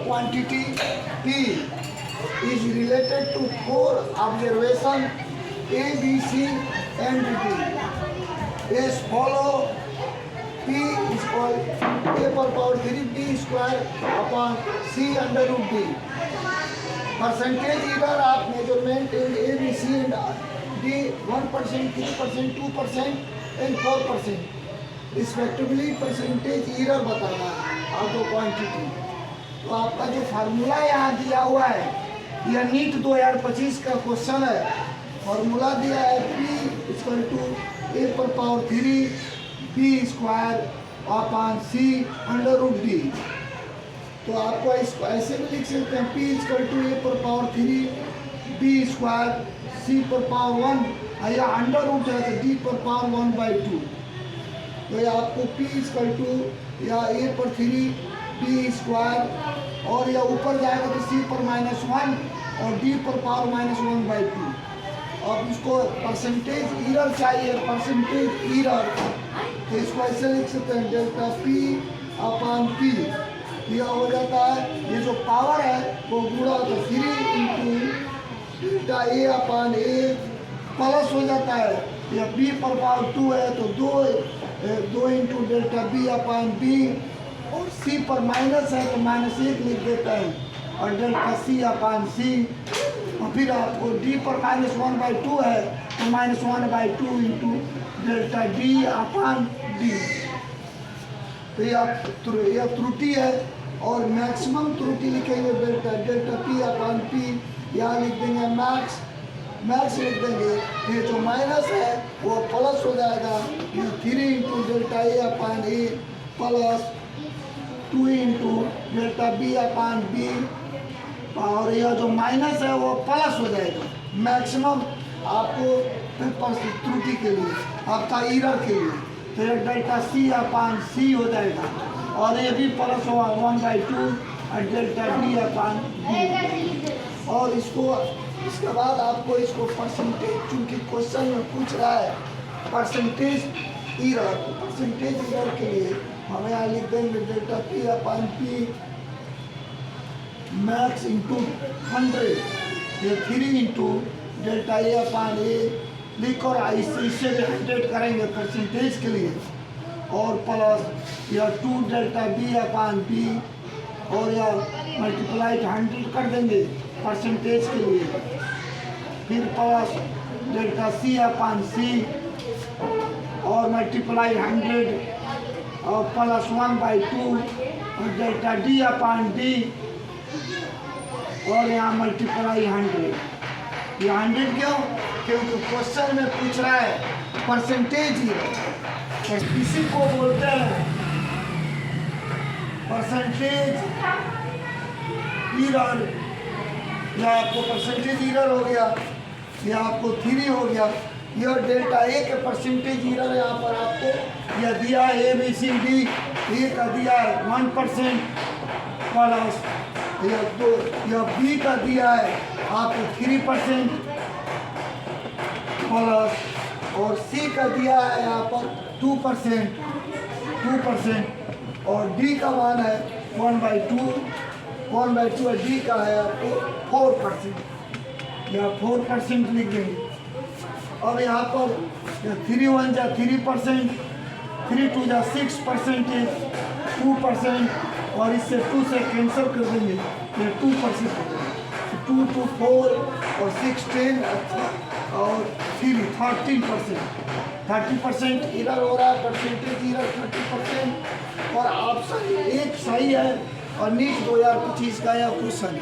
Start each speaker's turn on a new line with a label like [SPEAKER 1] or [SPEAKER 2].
[SPEAKER 1] quantity P is related to 4 observation A, B, C and D. As follow: P is called A per power 3 B square upon C under root D. Percentage error of measurement in A, B, C and D 1%, 3%, 2% and 4%. Respectively percentage error बताना आपको quantity. तो आपका जो formula यहाँ दिया हुआ है यह नीट 2025 का क्वेश्चन है। फार्मूला दिया है P इक्वल टू A पर power 3 B square upon C under root D। तो आपको इसको ऐसे भी लिख सकते हैं P इक्वल टू A पर पावर 3 B स्क्वायर C पर पावर 1 या अंडर रूट है तो D पर पावर 1/2। तो ये आपको P इक्वल टू या A पर 3 B स्क्वायर और या ऊपर जाएगा तो C पर -1 और D पर पावर -1/2। अब इसको परसेंटेज एरर चाहिए, परसेंटेज एरर, तो इसको ऐसे लिख सकते हैं डेल्टा P अपॉन P। यह हो जाता है, ये जो पावर है वो गुणा तो 3 into delta A upon A plus हो जाता है। यह B पर पावर 2 है तो 2 into delta B upon B और C पर माइनस है तो -1 लिख देता है और डेल्टा C अपॉन C। और फिर आपको D पर -1/2 है तो -1/2 into delta D upon D। तो यह त्रुटि है और मैक्सिमम त्रुटि लिखेंगे डेल्टा P अपॉन P। यहाँ लिख देंगे मैक्स लिख देंगे। ये जो माइनस है वो प्लस हो जाएगा, ये 3 into delta A upon A plus 2 into delta B upon B और यह जो माइनस है वो प्लस हो जाएगा। मैक्सिमम आपको त्रुटि के लिए, आपका एरर के लिए, तो ये डेल्टा C अपॉन C हो जाएगा और ये भी प्लस होगा 1/2 और डेल्टा D अपॉन D। और इसके बाद आपको इसको परसेंटेज, चूंकि क्वेश्चन में पूछ रहा है परसेंटेज एरर, तो परसेंटेज एरर के लिए हम यहाँ लिख देंगे delta P upon P max into 100, ये 3 into delta A upon A लिख और इससे 100 करेंगे परसेंटेज के लिए और प्लस यह 2 डेल्टा B अपॉन B और यह मल्टीप्लाई 100 कर देंगे परसेंटेज के लिए। फिर plus delta C upon C और मल्टीप्लाई 100 और प्लस 1/2 और डेल्टा D अपॉन D और यहाँ मल्टीप्लाई 100। ये 100 क्यों? क्योंकि क्वेश्चन में पूछ रहा है परसेंटेज ही, इसी को बोलते हैं परसेंटेज एरर। यह आपको परसेंटेज एरर हो गया, यह आपको 3 हो गया। यह डेल्टा A के परसेंटेज एरर यहाँ पर आपको यह दिया है A B C D, A का दिया है 1% प्लस यह B का दिया है आपको 3% प्लस और C का दिया है यहाँ पर 2% और D का मान है 1/2 और D का है आपको 4%। या 4% लिख देंगे। अब यहाँ पर 3 1 जा 3%, 3 2 जा 6% है 2% और इससे 2 से कैंसिल कर देंगे, ये 2% 2 2 4 और 6 10 और 3 30% एरर हो रहा है, परसेंटेज एरर 30% और ऑप्शन 1 सही है और नीट 2025 का यह क्वेश्चन।